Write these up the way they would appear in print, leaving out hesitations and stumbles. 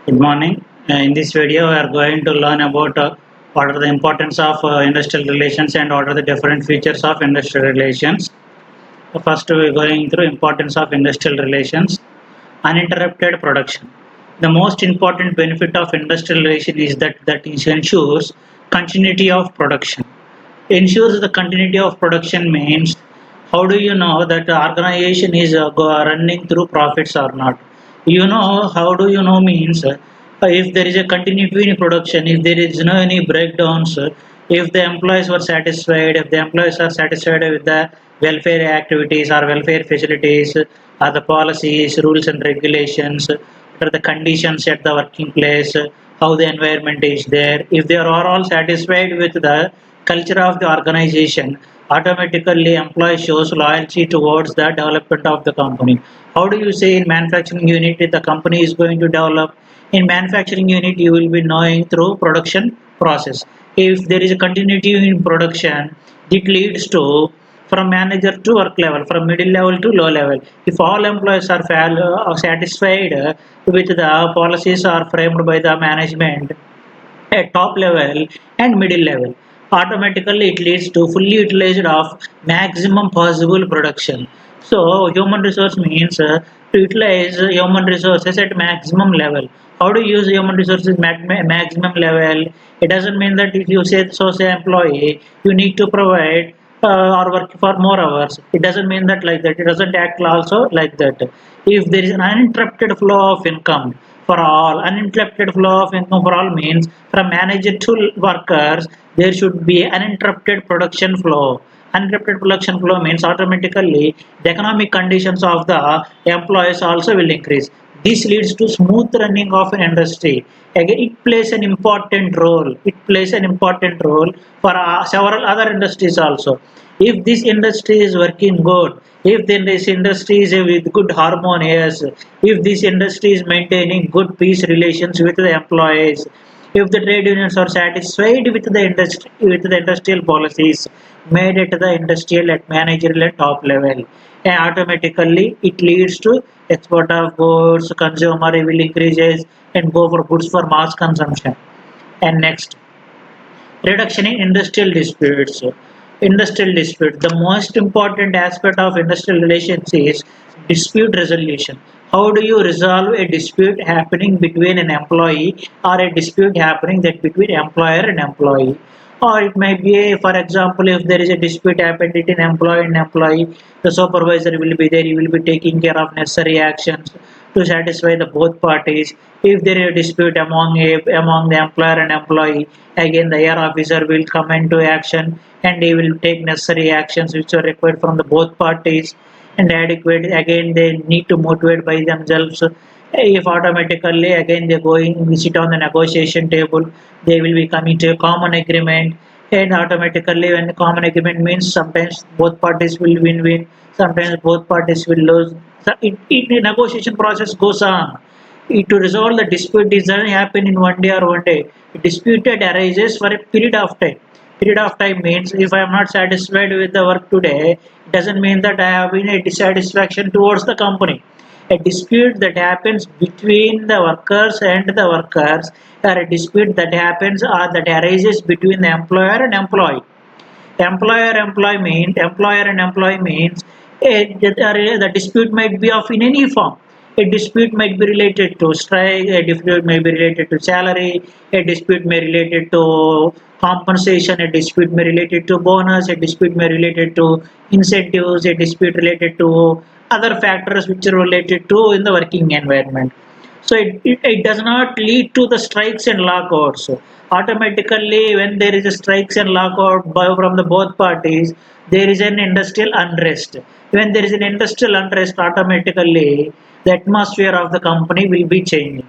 Good morning. In this video, we are going to learn about what are the importance of industrial relations and what are the different features of industrial relations. First, we are going through importance of industrial relations. Uninterrupted production. The most important benefit of industrial relation is that it ensures continuity of production. Ensures the continuity of production means how do you know that the organization is running through profits or not? How do you know means if there is a continuity in production, if there is no any breakdowns, if the employees were satisfied, if the employees are satisfied with the welfare activities or welfare facilities, or the policies, rules and regulations, what are the conditions at the working place, how the environment is there. If they are all satisfied with the culture of the organization, automatically employee shows loyalty towards the development of the company. How do you say in manufacturing unit the company is going to develop? In manufacturing unit, you will be knowing through production process. If there is a continuity in production, it leads to from manager to work level, from middle level to low level. If all employees are satisfied with the policies are framed by the management at top level and middle level, automatically it leads to fully utilized of maximum possible production. So human resource means to utilize human resources at maximum level. How to use human resources maximum level? It doesn't mean that if you say employee, you need to provide or work for more hours. It doesn't mean that like that. It doesn't act also like that. If there is an uninterrupted flow of income for all, uninterrupted flow of income for all means from manager to workers, there should be uninterrupted production flow. Uninterrupted production flow means automatically the economic conditions of the employees also will increase. This leads to smooth running of an industry. Again, it plays an important role. It plays an important role for several other industries also. If this industry is working good, if then this industry is with good harmonious, if this industry is maintaining good peace relations with the employees, if the trade unions are satisfied with the industry with the industrial policies made at the industrial at managerial and top level, and automatically it leads to export of goods, consumer will increases and go for goods for mass consumption. And next, reduction in industrial disputes. Industrial dispute. The most important aspect of industrial relations is dispute resolution. How do you resolve a dispute happening between an employee or a dispute happening that between employer and employee? Or it might be, for example, if there is a dispute happened between employee and employee, the supervisor will be there. He will be taking care of necessary actions to satisfy the both parties. If there is a dispute among the employer and employee, again the air officer will come into action and he will take necessary actions which are required from the both parties and adequate. Again, they need to motivate by themselves. If automatically again they going we sit on the negotiation table, they will be coming to a common agreement, and automatically when the common agreement means sometimes both parties will win-win, sometimes both parties will lose. So the negotiation process goes on. To resolve the dispute doesn't happen in one day or one day. A dispute arises for a period of time. Period of time means if I am not satisfied with the work today, it doesn't mean that I have been a dissatisfaction towards the company. A dispute that happens between the workers and the workers, or a dispute that happens or that arises between the employer and employee. Employer and employee means the dispute might be of in any form. A dispute might be related to strike, a dispute may be related to salary, a dispute may be related to compensation, a dispute may be related to bonus, a dispute may be related to incentives, a dispute related to other factors which are related to in the working environment. So it does not lead to the strikes and lockouts. Automatically, when there is a strikes and lockout from the both parties, there is an industrial unrest. When there is an industrial unrest, automatically the atmosphere of the company will be changing.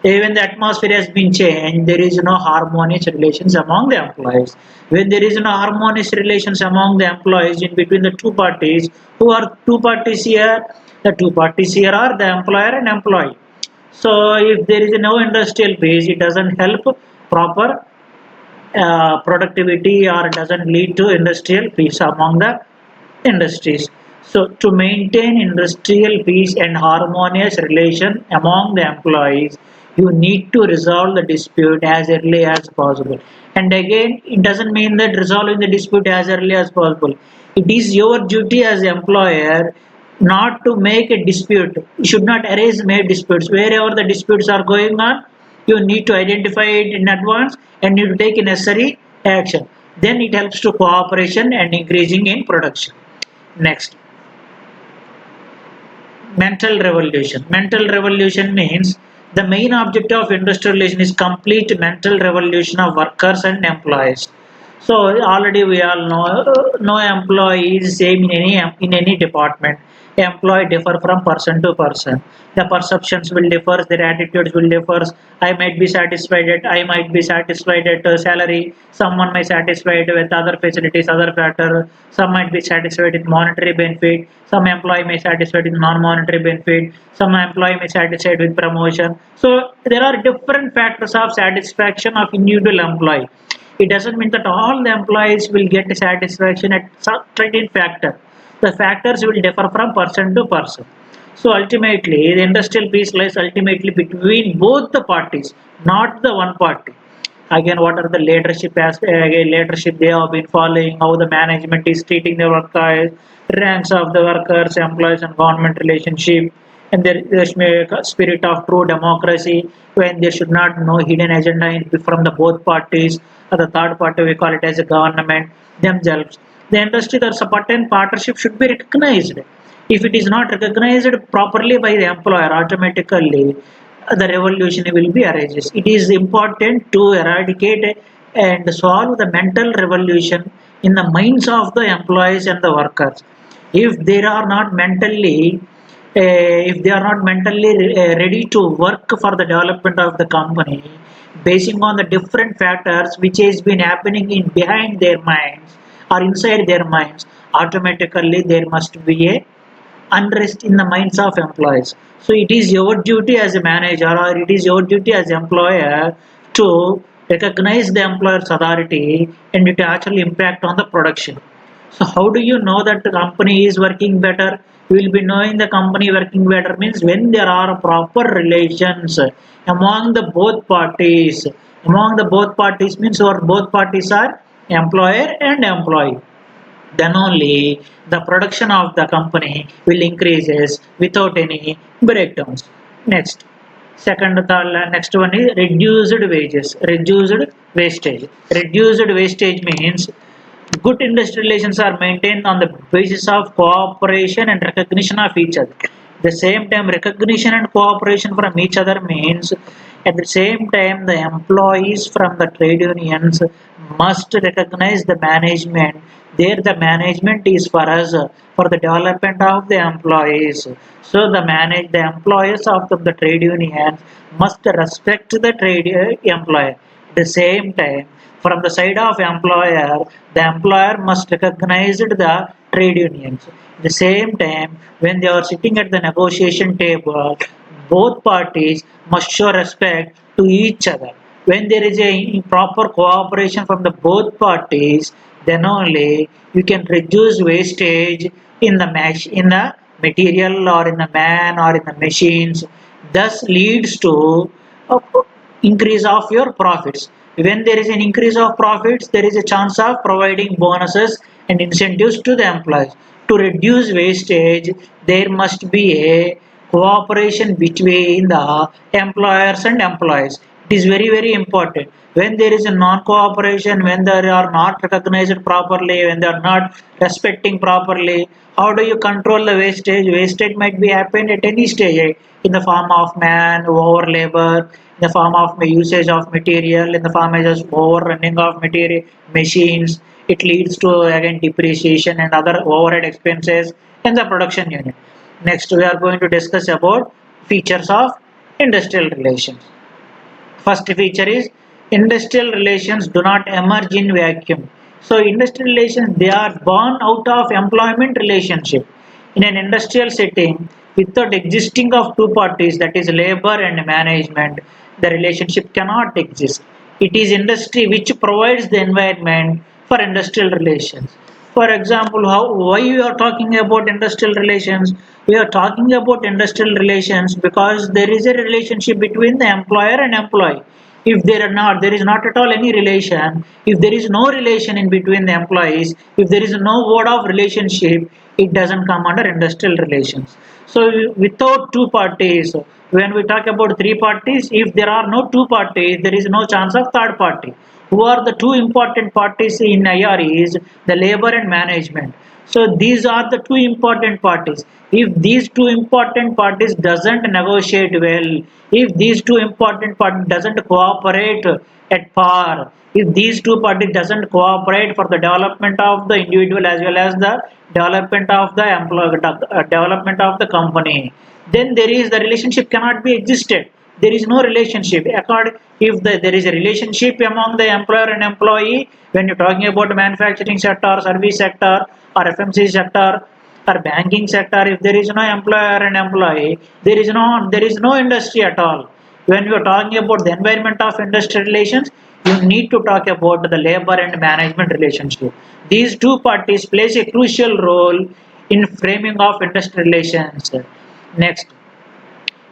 When the atmosphere has been changed, there is no harmonious relations among the employees. When there is no harmonious relations among the employees in between the two parties, who are two parties here? The two parties here are the employer and employee. So if there is no industrial base, it doesn't help proper productivity or doesn't lead to industrial peace among the industries. So to maintain industrial peace and harmonious relation among the employees, You need to resolve the dispute as early as possible. And again, it doesn't mean that resolving the dispute as early as possible. It is your duty as employer not to make a dispute. You should not erase made disputes. Wherever the disputes are going on, you need to identify it in advance and need to take necessary action. Then it helps to cooperation and increasing in production. Next, mental revolution. Mental revolution means the main objective of industrial relation is complete mental revolution of workers and employees. So already we all know no employee is same in any department. Employee differ from person to person. The perceptions will differ, their attitudes will differ. I might be satisfied at I might be satisfied at salary. Someone may satisfied with other facilities, other factor. Some might be satisfied with monetary benefit. Some employee may satisfied with non-monetary benefit. Some employee may satisfied with promotion. So there are different factors of satisfaction of individual employee. It doesn't mean that all the employees will get satisfaction at certain factor. The factors will differ from person to person. So ultimately, the industrial peace lies ultimately between both the parties, not the one party. Again, what are the leadership leadership they have been following, how the management is treating the workers, ranks of the workers, employees, and government relationship, and the spirit of true democracy when there should not no hidden agenda from the both parties or the third party we call it as a government themselves. The industry or certain partnership should be recognized. If it is not recognized properly by the employer, automatically the revolution will be arises. It is important to eradicate and solve the mental revolution in the minds of the employees and the workers. If they are not mentally if they are not mentally ready to work for the development of the company, basing on the different factors which has been happening in behind their minds or inside their minds, automatically there must be a unrest in the minds of employees. So it is your duty as a manager or it is your duty as employer to recognize the employer's authority and it actually impact on the production. So how do you know that the company is working better? You will be knowing the company working better means when there are proper relations among the both parties. Among the both parties means or both parties are employer and employee, then only the production of the company will increases without any breakdowns. Next, next one is reduced wages, reduced wastage. Reduced wastage means good industrial relations are maintained on the basis of cooperation and recognition of each other. At the same time, recognition and cooperation from each other means at the same time the employees from the trade unions must recognize the management. There the management is for us for the development of the employees. So the employees of the trade union must respect the trade employer. At the same time, from the side of employer, the employer must recognize the trade unions. At the same time, when they are sitting at the negotiation table, both parties must show respect to each other. When there is a proper cooperation from the both parties, then only you can reduce wastage in the in the material or in the man or in the machines. Thus leads to a increase of your profits. When there is an increase of profits, there is a chance of providing bonuses and incentives to the employees. To reduce wastage, there must be a cooperation between the employers and employees. It is very, very important. When there is a non-cooperation, when they are not recognized properly, when they are not respecting properly, how do you control the wastage? Wastage might be happen at any stage, in the form of man, over labor, in the form of usage of material, in the form of just overrunning of material machines. It leads to again depreciation and other overhead expenses in the production unit. Next, we are going to discuss about features of industrial relations. First feature is industrial relations do not emerge in vacuum. So industrial relations, they are born out of employment relationship. In an industrial setting, without existing of two parties, that is labor and management, the relationship cannot exist. It is industry which provides the environment for industrial relations. For example, why we are talking about industrial relations? We are talking about industrial relations because there is a relationship between the employer and employee. If there is not at all any relation. If there is no relation in between the employees, if there is no word of relationship, it doesn't come under industrial relations. So without two parties, when we talk about three parties, if there are no two parties, there is no chance of third party. Who are the two important parties in IR is the labor and management. So these are the two important parties. If these two important parties doesn't negotiate well, if these two important parties doesn't cooperate at par, if these two parties doesn't cooperate for the development of the individual as well as the development of the development of the company, then the relationship cannot be existed. There is no relationship. If there is a relationship among the employer and employee, when you're talking about manufacturing sector, service sector, or FMC sector, or banking sector, if there is no employer and employee, there is no industry at all. When you are talking about the environment of industrial relations, you need to talk about the labor and management relationship. These two parties plays a crucial role in framing of industrial relations. Next,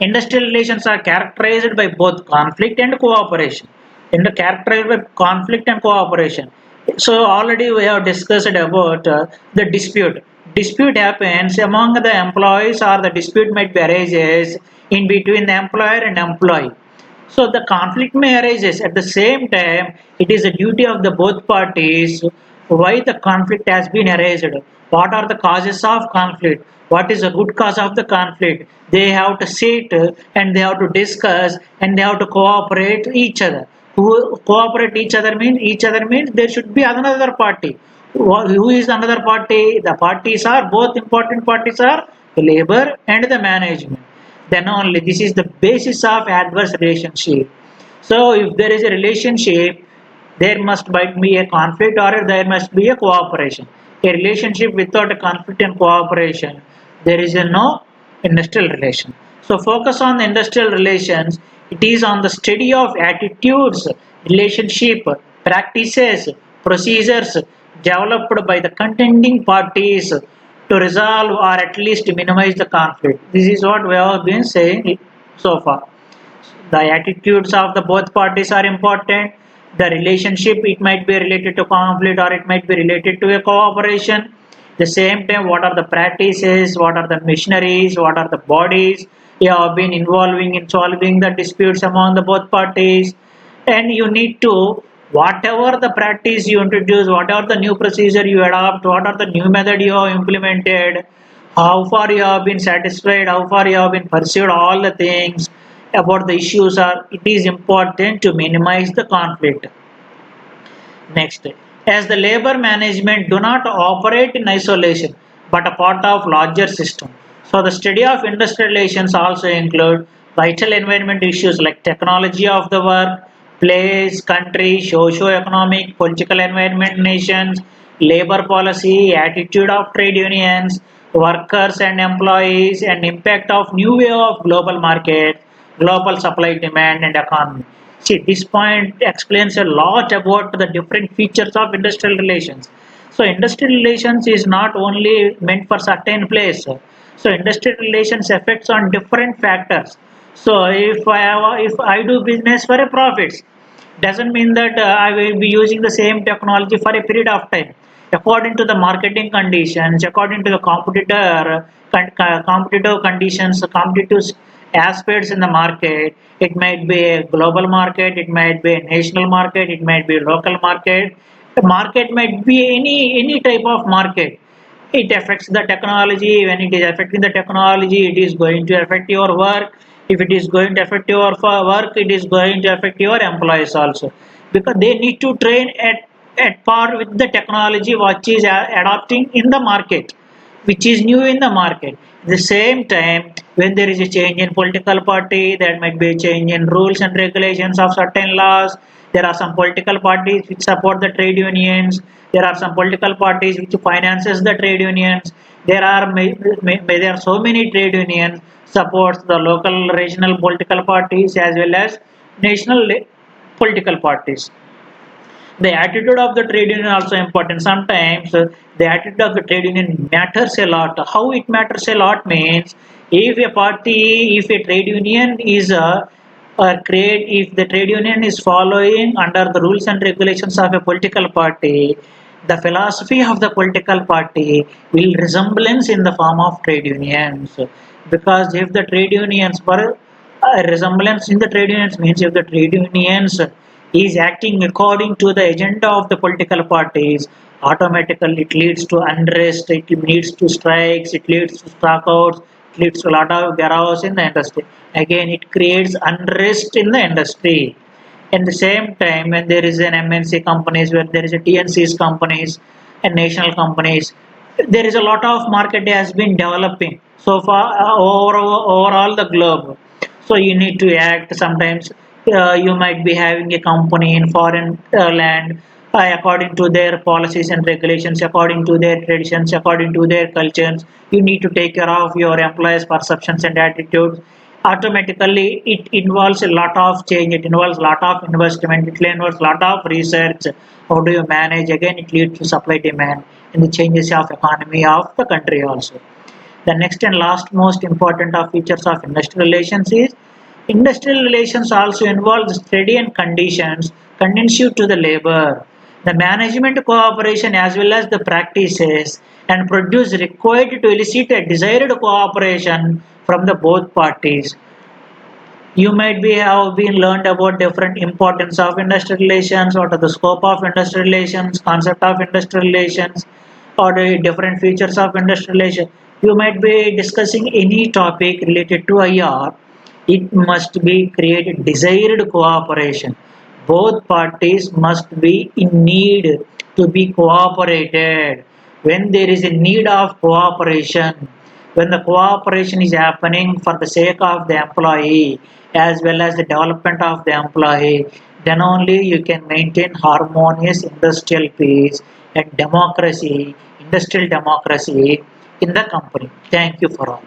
industrial relations are characterized by both conflict and cooperation. Characterized by conflict and cooperation. So already we have discussed about the dispute. Dispute happens among the employees, or the dispute might be arises in between the employer and employee. So the conflict may arise at the same time. It is a duty of the both parties why the conflict has been erased. What are the causes of conflict? What is the good cause of the conflict? They have to sit and they have to discuss and they have to cooperate each other. Who cooperate each other means there should be another party. Who is another party? The parties are both important parties are the labor and the management. Then only this is the basis of adverse relationship. So if there is a relationship, there must be a conflict or there must be a cooperation. A relationship without a conflict and cooperation, there is a no industrial relation. So focus on the industrial relations. It is on the study of attitudes, relationship, practices, procedures developed by the contending parties to resolve or at least minimize the conflict. This is what we have been saying so far. The attitudes of the both parties are important. The relationship, it might be related to conflict or it might be related to a cooperation. The same time, what are the practices, what are the missionaries, what are the bodies you have been involving in solving the disputes among the both parties. And you need to, whatever the practice you introduce, whatever the new procedure you adopt, what are the new method you have implemented, how far you have been satisfied, how far you have been pursued, all the things about the issues are, it is important to minimize the conflict. Next, as the labor management do not operate in isolation but a part of larger system. So the study of industrial relations also include vital environment issues like technology of the work, place, country, socio-economic, political environment, nations, labor policy, attitude of trade unions, workers and employees, and impact of new way of global market, global supply demand and economy. See, this point explains a lot about the different features of industrial relations. So, industrial relations is not only meant for certain place. So, industrial relations affects on different factors. So, if I do business for a profits, doesn't mean that I will be using the same technology for a period of time. According to the marketing conditions, according to the competitive conditions, competitive aspects in the market, it might be a global market, it might be a national market, it might be a local market. The market might be any type of market. It affects the technology. When it is affecting the technology, it is going to affect your work. If it is going to affect your work, it is going to affect your employees also, because they need to train at par with the technology which is adopting in the market, which is new in the market. At the same time, when there is a change in political party, there might be a change in rules and regulations of certain laws. There are some political parties which support the trade unions. There are some political parties which finances the trade unions. There are so many trade unions supports the local regional political parties as well as national political parties. The attitude of the trade union also important. Sometimes the attitude of the trade union matters a lot. How it matters a lot means, if a trade union is if the trade union is following under the rules and regulations of a political party, the philosophy of the political party will resemblance in the form of trade unions. Because if the trade unions were resemblance in the trade unions means, if the trade unions is acting according to the agenda of the political parties, automatically it leads to unrest, it leads to strikes, it leads to stockouts, it leads to a lot of chaos in the industry. Again, it creates unrest in the industry. At the same time, when there is an MNC companies, where there is a TNC's companies and national companies, there is a lot of market has been developing so far overall the globe. So you need to act. Sometimes you might be having a company in foreign land, according to their policies and regulations, according to their traditions, according to their cultures. You need to take care of your employees' perceptions and attitudes. Automatically, it involves a lot of change. It involves a lot of investment. It involves a lot of research. How do you manage? Again, it leads to supply demand and the changes of economy of the country also. The next and last most important of features of industrial relations is, industrial relations also involve steady and conditions conducive to the labor, the management cooperation as well as the practices and produce required to elicit a desired cooperation from the both parties. You might be have been learned about different importance of industrial relations, what are the scope of industrial relations, concept of industrial relations, or the different features of industrial relations. You might be discussing any topic related to IR. It must be created desired cooperation. Both parties must be in need to be cooperated. When there is a need of cooperation, when the cooperation is happening for the sake of the employee as well as the development of the employee, then only you can maintain harmonious industrial peace and democracy, industrial democracy in the company. Thank you for all.